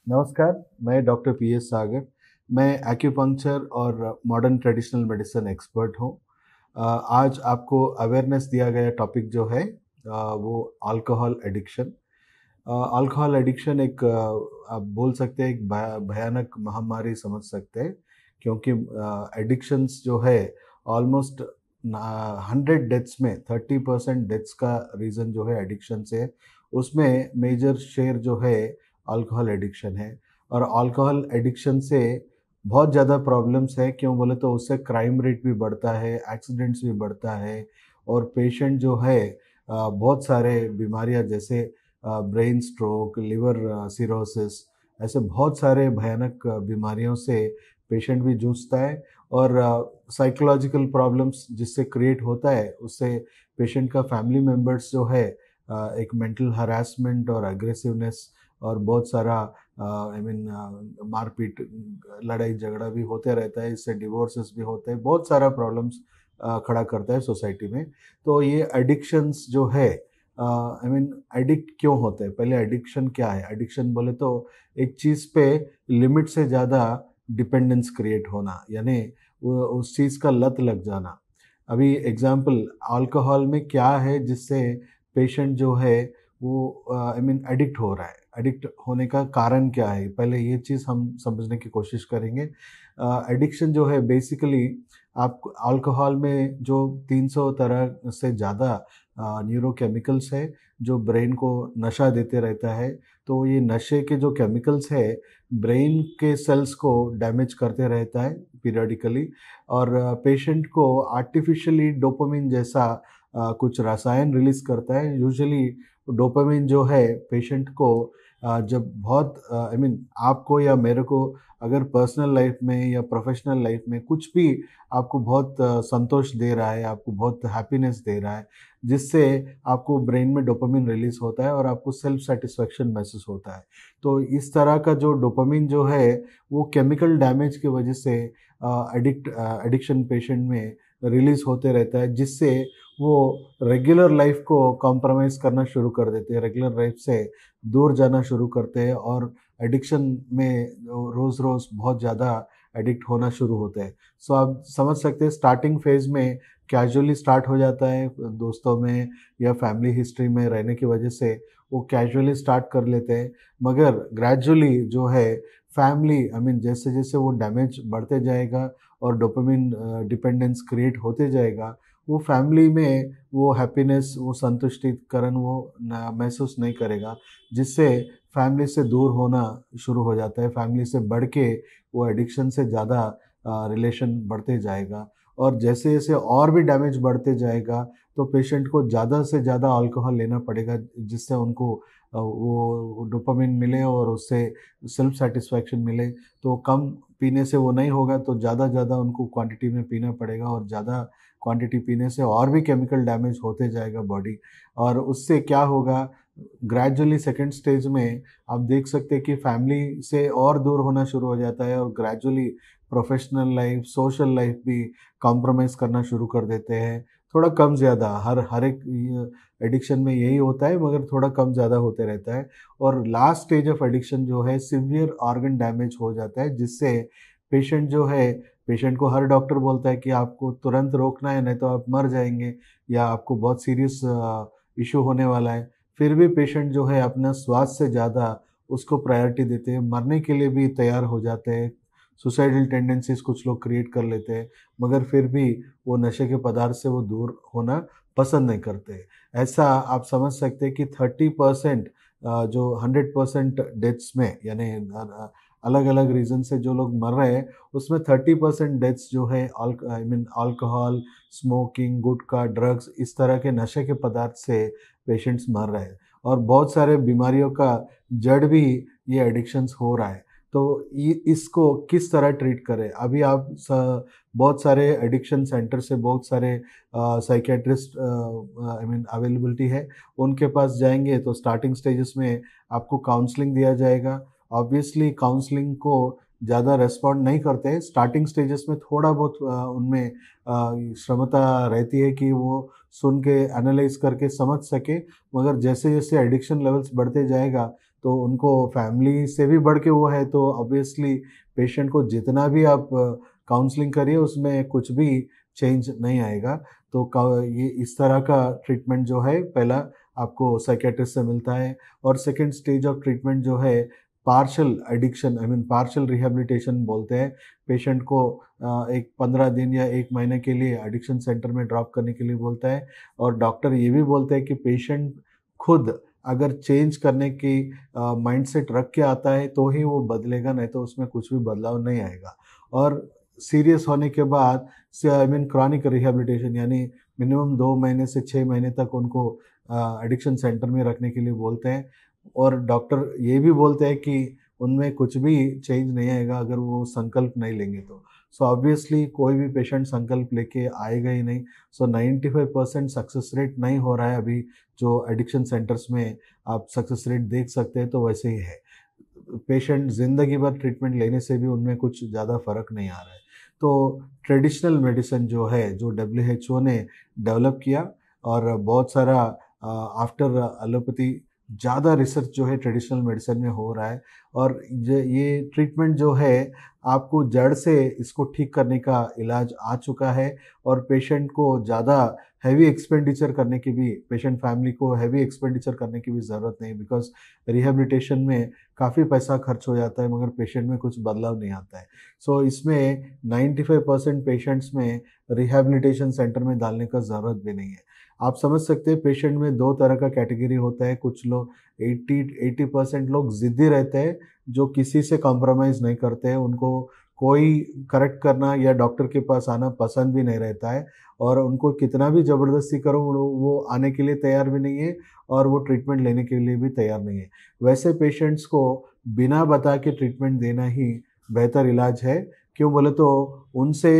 नमस्कार, मैं doctor P S सागर। मैं एक्यूपंक्चर और मॉडर्न ट्रेडिशनल मेडिसिन एक्सपर्ट हूँ। आज आपको अवेयरनेस दिया गया टॉपिक जो है वो अल्कोहल एडिक्शन। अल्कोहल एडिक्शन एक आप बोल सकते हैं एक भयानक महामारी समझ सकते हैं, क्योंकि एडिक्शंस जो है ऑलमोस्ट 100 डेथ्स में 30% डेथ्स का रीज़न जो है एडिक्शन से है। उसमें मेजर शेयर जो है अल्कोहल एडिक्शन है। और अल्कोहल एडिक्शन से बहुत ज़्यादा प्रॉब्लम्स है, क्यों बोले तो उससे क्राइम रेट भी बढ़ता है, एक्सीडेंट्स भी बढ़ता है। और पेशेंट जो है बहुत सारे बीमारियां जैसे ब्रेन स्ट्रोक, लिवर सिरोसिस, ऐसे बहुत सारे भयानक बीमारियों से पेशेंट भी जूझता है। और साइकोलॉजिकल प्रॉब्लम्स जिससे क्रिएट होता है, उससे पेशेंट का फैमिली मेम्बर्स जो है एक मेंटल हरासमेंट और अग्रेसिवनेस और बहुत सारा आई मीन मारपीट, लड़ाई झगड़ा भी होते रहता है। इससे डिवोर्सेस भी होते हैं, बहुत सारा प्रॉब्लम्स खड़ा करता है सोसाइटी में। तो ये एडिक्शंस जो है आई मीन एडिक्ट क्यों होते हैं, पहले एडिक्शन क्या है। एडिक्शन बोले तो एक चीज़ पे लिमिट से ज़्यादा डिपेंडेंस क्रिएट होना, यानी उस चीज़ का लत लग जाना। अभी एग्जांपल अल्कोहल में क्या है जिससे पेशेंट जो है वो आई मीन एडिक्ट हो रहा है। एडिक्ट होने का कारण क्या है, पहले ये चीज़ हम समझने की कोशिश करेंगे। एडिक्शन जो है बेसिकली आप अल्कोहल में जो 300 तरह से ज़्यादा न्यूरोकेमिकल्स है जो ब्रेन को नशा देते रहता है। तो ये नशे के जो केमिकल्स है ब्रेन के सेल्स को डैमेज करते रहता है पीरियडिकली। और पेशेंट को आर्टिफिशियली डोपामिन जैसा कुछ रसायन रिलीज करता है। यूजुअली डोपामिन जो है पेशेंट को जब बहुत आई मीन आपको या मेरे को अगर पर्सनल लाइफ में या प्रोफेशनल लाइफ में कुछ भी आपको बहुत संतोष दे रहा है, आपको बहुत हैप्पीनेस दे रहा है, जिससे आपको ब्रेन में डोपामिन रिलीज होता है और आपको सेल्फ सेटिस्फैक्शन महसूस होता है। तो इस तरह का जो डोपामिन जो है वो केमिकल डैमेज की वजह से एडिक्शन पेशेंट में रिलीज होते रहता है, जिससे वो रेगुलर लाइफ को कॉम्प्रोमाइज़ करना शुरू कर देते हैं, रेगुलर लाइफ से दूर जाना शुरू करते हैं और एडिक्शन में रोज़ रोज़ बहुत ज़्यादा एडिक्ट होना शुरू होते हैं। सो आप समझ सकते हैं स्टार्टिंग फेज़ में कैजुअली स्टार्ट हो जाता है, दोस्तों में या फैमिली हिस्ट्री में रहने की वजह से वो कैजुअली स्टार्ट कर लेते हैं। मगर ग्रेजुअली जो है फैमिली आई मीन जैसे जैसे वो डैमेज बढ़ते जाएगा और डोपामिन डिपेंडेंस क्रिएट होते जाएगा, वो फैमिली में वो हैप्पीनेस, वो संतुष्टिकरण वो महसूस नहीं करेगा, जिससे फैमिली से दूर होना शुरू हो जाता है। फैमिली से बढ़ के वो एडिक्शन से ज़्यादा रिलेशन बढ़ते जाएगा। और जैसे जैसे और भी डैमेज बढ़ते जाएगा तो पेशेंट को ज़्यादा से ज़्यादा अल्कोहल लेना पड़ेगा, जिससे उनको वो डोपामिन मिले और उससे सेल्फ सेटिस्फैक्शन मिले। तो कम पीने से वो नहीं होगा, तो ज़्यादा ज़्यादा उनको क्वांटिटी में पीना पड़ेगा और ज़्यादा क्वांटिटी पीने से और भी केमिकल डैमेज होते जाएगा बॉडी। और उससे क्या होगा, ग्रेजुअली सेकंड स्टेज में आप देख सकते हैं कि फैमिली से और दूर होना शुरू हो जाता है और gradually professional life, social life भी कॉम्प्रोमाइज़ करना शुरू कर देते हैं। थोड़ा कम ज़्यादा हर एक एडिक्शन में यही होता है, मगर थोड़ा कम ज़्यादा होते रहता है। और लास्ट स्टेज ऑफ एडिक्शन जो है सिवियर ऑर्गन डैमेज हो जाता है, जिससे पेशेंट जो है, पेशेंट को हर डॉक्टर बोलता है कि आपको तुरंत रोकना है, नहीं तो आप मर जाएंगे या आपको बहुत सीरियस इशू होने वाला है। फिर भी पेशेंट जो है अपना स्वास्थ्य से ज़्यादा उसको प्रायोरिटी देते हैं, मरने के लिए भी तैयार हो जाते हैं। सुसाइडल टेंडेंसीज कुछ लोग क्रिएट कर लेते हैं, मगर फिर भी वो नशे के पदार्थ से वो दूर होना पसंद नहीं करते। ऐसा आप समझ सकते हैं कि 30% जो 100% डेथ्स में, यानी अलग अलग रीज़न से जो लोग मर रहे हैं, उसमें 30% डेथ्स जो है I mean alcohol, smoking, gutkha, drugs, इस तरह के नशे के पदार्थ से पेशेंट्स मर रहे हैं। और बहुत सारे बीमारियों का जड़ भी ये एडिक्शंस हो रहा है। तो इसको किस तरह ट्रीट करें, अभी आप बहुत सारे एडिक्शन सेंटर से बहुत सारे साइकेट्रिस्ट आई मीन अवेलेबिलिटी है, उनके पास जाएंगे तो स्टार्टिंग स्टेजेस में आपको काउंसलिंग दिया जाएगा। ऑब्वियसली काउंसलिंग को ज़्यादा रेस्पॉन्ड नहीं करते हैं स्टार्टिंग स्टेजेस में, थोड़ा बहुत उनमें क्षमता रहती है कि वो सुन के एनालाइज करके समझ सके। मगर जैसे जैसे एडिक्शन लेवल्स बढ़ते जाएगा तो उनको फैमिली से भी बढ़ के वो है, तो ऑब्वियसली पेशेंट को जितना भी आप काउंसलिंग करिए उसमें कुछ भी चेंज नहीं आएगा। तो ये इस तरह का ट्रीटमेंट जो है पहला आपको साइकेट्रिस्ट से मिलता है। और सेकेंड स्टेज ऑफ ट्रीटमेंट जो है partial addiction, I mean partial rehabilitation बोलते हैं। पेशेंट को एक 15 दिन या 1 महीने के लिए एडिक्शन सेंटर में ड्रॉप करने के लिए बोलता है। और डॉक्टर ये भी बोलते हैं कि पेशेंट खुद अगर चेंज करने की माइंडसेट रख के आता है तो ही वो बदलेगा, नहीं तो उसमें कुछ भी बदलाव नहीं आएगा। और सीरियस होने के बाद आई मीन क्रॉनिक रिहेबिलिटेशन, यानी मिनिमम 2 महीने से 6 महीने तक उनको एडिक्शन सेंटर में रखने के लिए बोलते हैं। और डॉक्टर ये भी बोलते हैं कि उनमें कुछ भी चेंज नहीं आएगा अगर वो संकल्प नहीं लेंगे तो। सो ऑब्वियसली कोई भी पेशेंट संकल्प लेके आएगा ही नहीं। सो 95% सक्सेस रेट नहीं हो रहा है अभी जो एडिक्शन सेंटर्स में आप सक्सेस रेट देख सकते हैं, तो वैसे ही है। पेशेंट ज़िंदगी भर ट्रीटमेंट लेने से भी उनमें कुछ ज़्यादा फ़र्क नहीं आ रहा है। तो ट्रेडिशनल मेडिसिन जो है, जो WHO ने डेवलप किया, और बहुत सारा आफ्टर एलोपैथी ज़्यादा रिसर्च जो है ट्रेडिशनल मेडिसिन में हो रहा है। और ये ट्रीटमेंट जो है आपको जड़ से इसको ठीक करने का इलाज आ चुका है। और पेशेंट को ज़्यादा हैवी एक्सपेंडिचर करने की भी, पेशेंट फैमिली को हैवी एक्सपेंडिचर करने की भी ज़रूरत नहीं, बिकॉज रिहेबिलिटेशन में काफ़ी पैसा खर्च हो जाता है मगर पेशेंट में कुछ बदलाव नहीं आता है। सो इसमें 95% पेशेंट्स में रिहेबिलिटेशन सेंटर में डालने का ज़रूरत भी नहीं है। आप समझ सकते हैं पेशेंट में 2 तरह का कैटेगरी होता है। कुछ लोग 80% लोग ज़िद्दी रहते हैं जो किसी से कॉम्प्रोमाइज़ नहीं करते हैं, उनको कोई करेक्ट करना या डॉक्टर के पास आना पसंद भी नहीं रहता है, और उनको कितना भी ज़बरदस्ती करो वो आने के लिए तैयार भी नहीं है और वो ट्रीटमेंट लेने के लिए भी तैयार नहीं है। वैसे पेशेंट्स को बिना बता के ट्रीटमेंट देना ही बेहतर इलाज है। क्यों बोले तो उनसे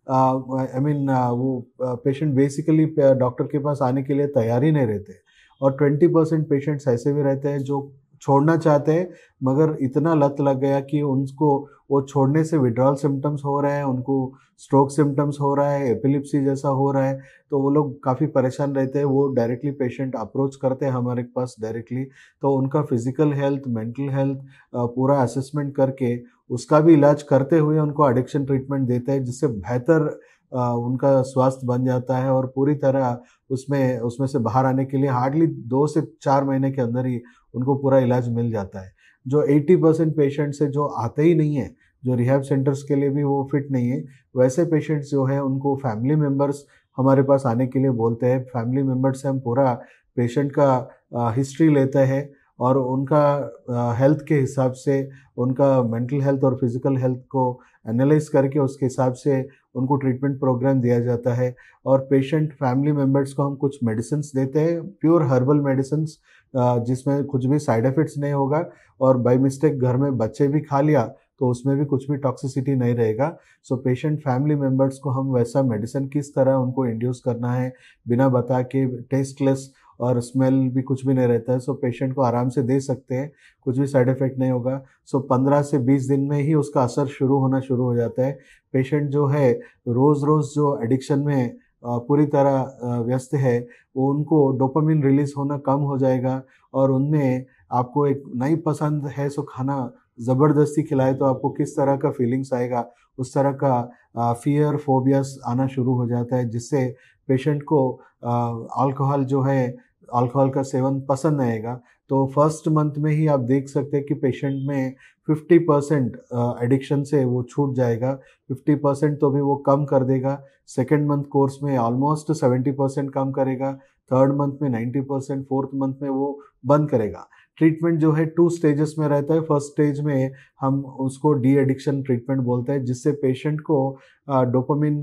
आई मीन वो पेशेंट बेसिकली डॉक्टर के पास आने के लिए तैयार ही नहीं रहते। और 20% पेशेंट्स ऐसे भी रहते हैं जो छोड़ना चाहते हैं मगर इतना लत लग गया कि उनको वो छोड़ने से विड्रॉल सिम्टम्स हो रहे हैं, उनको स्ट्रोक सिम्टम्स हो रहा है, एपिलिप्सी जैसा हो रहा है, तो वो लोग काफ़ी परेशान रहते हैं। वो डायरेक्टली पेशेंट अप्रोच करते हैं हमारे पास डायरेक्टली, तो उनका फिजिकल हेल्थ, मेंटल हेल्थ पूरा असेसमेंट करके उसका भी इलाज करते हुए उनको एडिक्शन ट्रीटमेंट देते हैं, जिससे बेहतर उनका स्वास्थ्य बन जाता है। और पूरी तरह उसमें से बाहर आने के लिए हार्डली 2 से 4 महीने के अंदर ही उनको पूरा इलाज मिल जाता है। जो 80% पेशेंट्स है जो आते ही नहीं है, जो रिहैब सेंटर्स के लिए भी वो फिट नहीं है, वैसे पेशेंट्स जो है उनको फैमिली मेंबर्स हमारे पास आने के लिए बोलते हैं। फैमिली मेंबर्स से हम पूरा पेशेंट का हिस्ट्री लेते हैं और उनका हेल्थ के हिसाब से, उनका मेंटल हेल्थ और फिजिकल हेल्थ को एनालाइज करके उसके हिसाब से उनको ट्रीटमेंट प्रोग्राम दिया जाता है। और पेशेंट फैमिली मेंबर्स को हम कुछ मेडिसिन्स देते हैं, प्योर हर्बल मेडिसिन्स, जिसमें कुछ भी साइड इफ़ेक्ट्स नहीं होगा। और बाय मिस्टेक घर में बच्चे भी खा लिया तो उसमें भी कुछ भी टॉक्सिसिटी नहीं रहेगा। सो पेशेंट फैमिली मेंबर्स को हम वैसा मेडिसिन किस तरह उनको इंड्यूस करना है बिना बता के, टेस्टलेस और स्मेल भी कुछ भी नहीं रहता है, सो पेशेंट को आराम से दे सकते हैं, कुछ भी साइड इफ़ेक्ट नहीं होगा। सो 15 से 20 दिन में ही उसका असर शुरू हो जाता है। पेशेंट जो है रोज़ रोज़ जो एडिक्शन में पूरी तरह व्यस्त है, वो उनको डोपामिन रिलीज़ होना कम हो जाएगा। और उनमें आपको एक नहीं पसंद है सो खाना ज़बरदस्ती खिलाए तो आपको किस तरह का फीलिंग्स आएगा, उस तरह का फ़ियर, फ़ोबियास आना शुरू हो जाता है, जिससे पेशेंट को अल्कोहल जो है, अल्कोहल का सेवन पसंद आएगा। तो फर्स्ट मंथ में ही आप देख सकते हैं कि पेशेंट में 50% एडिक्शन से वो छूट जाएगा, 50% तो भी वो कम कर देगा। सेकेंड मंथ कोर्स में ऑलमोस्ट 70% कम करेगा, थर्ड मंथ में 90%, फोर्थ मंथ में वो बंद करेगा। ट्रीटमेंट जो है 2 स्टेजेस में रहता है। फर्स्ट स्टेज में हम उसको डी एडिक्शन ट्रीटमेंट बोलते हैं, जिससे पेशेंट को डोपामिन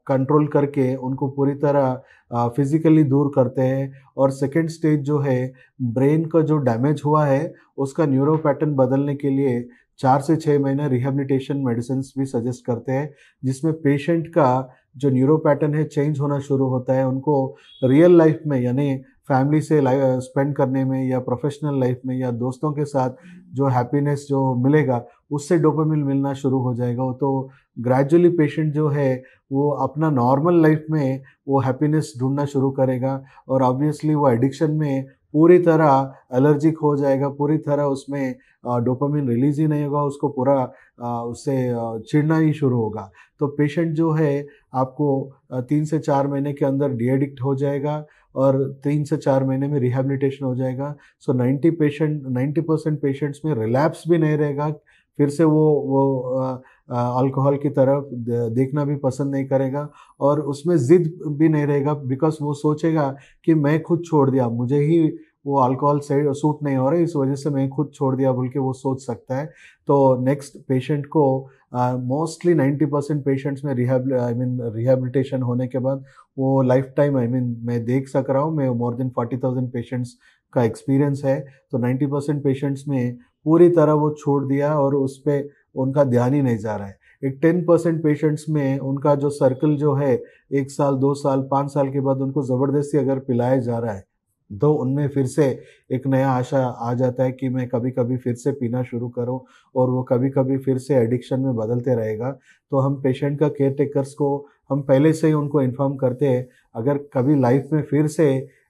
कंट्रोल करके उनको पूरी तरह फिजिकली दूर करते हैं। और सेकेंड स्टेज जो है, ब्रेन का जो डैमेज हुआ है उसका न्यूरो पैटर्न बदलने के लिए 4 से 6 महीने रिहेबिलिटेशन मेडिसिन भी सजेस्ट करते हैं, जिसमें पेशेंट का जो न्यूरो पैटर्न है चेंज होना शुरू होता है। उनको रियल लाइफ में, यानी फैमिली से स्पेंड करने में या प्रोफेशनल लाइफ में या दोस्तों के साथ जो हैप्पीनेस जो मिलेगा उससे डोपामिन मिलना शुरू हो जाएगा। तो ग्रेजुअली पेशेंट जो है वो अपना नॉर्मल लाइफ में वो हैप्पीनेस ढूंढना शुरू करेगा और ऑब्वियसली वो एडिक्शन में पूरी तरह एलर्जिक हो जाएगा, पूरी तरह उसमें डोपामिन रिलीज ही नहीं होगा, उसको पूरा उससे चिढ़ना ही शुरू होगा। तो पेशेंट जो है आपको 3 से 4 महीने के अंदर डी एडिक्ट हो जाएगा और 3 से 4 महीने में रिहैबिलिटेशन हो जाएगा। सो 90% पेशेंट्स में रिलैप्स भी नहीं रहेगा, फिर से वो अल्कोहल की तरफ देखना भी पसंद नहीं करेगा और उसमें ज़िद भी नहीं रहेगा, बिकॉज़ वो सोचेगा कि मैं खुद छोड़ दिया, मुझे ही वो अल्कोहल से सूट नहीं हो रहा है, इस वजह से मैं खुद छोड़ दिया बोल के वो सोच सकता है। तो नेक्स्ट पेशेंट को मोस्टली 90% पेशेंट्स में रिहैबिलिटेशन होने के बाद वो लाइफ टाइम मैं देख सक रहा हूँ, मैं मोर देन 40,000 पेशेंट्स का एक्सपीरियंस है। तो 90% पेशेंट्स में पूरी तरह वो छोड़ दिया और उस पे उनका ध्यान ही नहीं जा रहा है। एक 10% पेशेंट्स में उनका जो सर्कल जो है 1 साल, 2 साल, 5 साल के बाद उनको ज़बरदस्ती अगर पिलाया जा रहा है, तो उनमें फिर से एक नया आशा आ जाता है कि मैं कभी-कभी फिर से पीना शुरू करूँ और वो कभी-कभी फिर से एडिक्शन में बदलते रहेगा। तो हम पेशेंट का केयर टेकर्स को हम पहले से ही उनको इन्फॉर्म करते हैं, अगर कभी लाइफ में फिर से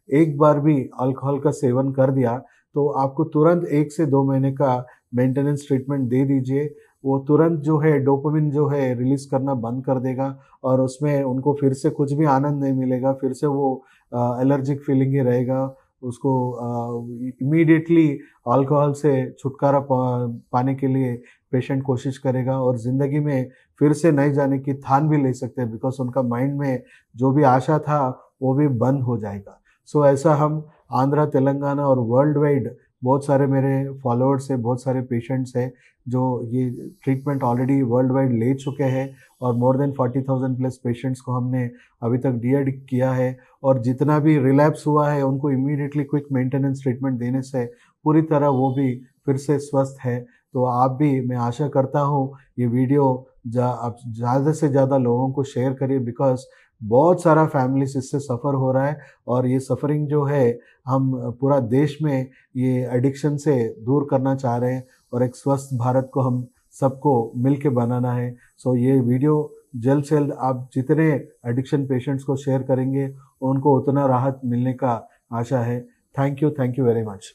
एक बार भी अल्कोहल का सेवन कर दिया, तो आपको तुरंत 1 से 2 महीने का मेंटेनेंस ट्रीटमेंट दे दीजिए। वो तुरंत जो है डोपामिन जो है रिलीज़ करना बंद कर देगा और उसमें उनको फिर से कुछ भी आनंद नहीं मिलेगा, फिर से वो एलर्जिक फीलिंग ही रहेगा। उसको इमीडिएटली अल्कोहल से छुटकारा पाने के लिए पेशेंट कोशिश करेगा और ज़िंदगी में फिर से नहीं जाने की ठान भी ले सकते हैं, बिकॉज़ उनका माइंड में जो भी आशा था, वो भी बंद हो जाएगा। सो ऐसा हम आंध्रा, तेलंगाना और वर्ल्ड वाइड बहुत सारे मेरे फॉलोअर्स हैं, बहुत सारे पेशेंट्स हैं, जो ये ट्रीटमेंट ऑलरेडी वर्ल्ड वाइड ले चुके हैं और मोर देन 40,000 प्लस पेशेंट्स को हमने अभी तक डी-एडिक्ट किया है और जितना भी रिलैप्स हुआ है, उनको इमीडिएटली क्विक मेंटेनेंस ट्रीटमेंट देने से पूरी तरह वो भी फिर से स्वस्थ है। तो आप भी, मैं आशा करता हूँ, ये वीडियो आप ज़्यादा से ज़्यादा लोगों को शेयर करिए, बिकॉज़ बहुत सारा फैमिलीज़ इससे सफ़र हो रहा है और ये सफ़रिंग जो है हम पूरा देश में ये एडिक्शन से दूर करना चाह रहे हैं और एक स्वस्थ भारत को हम सबको मिल के बनाना है। सो ये वीडियो जल्द से जल्द आप जितने एडिक्शन पेशेंट्स को शेयर करेंगे, उनको उतना राहत मिलने का आशा है। Thank you very much.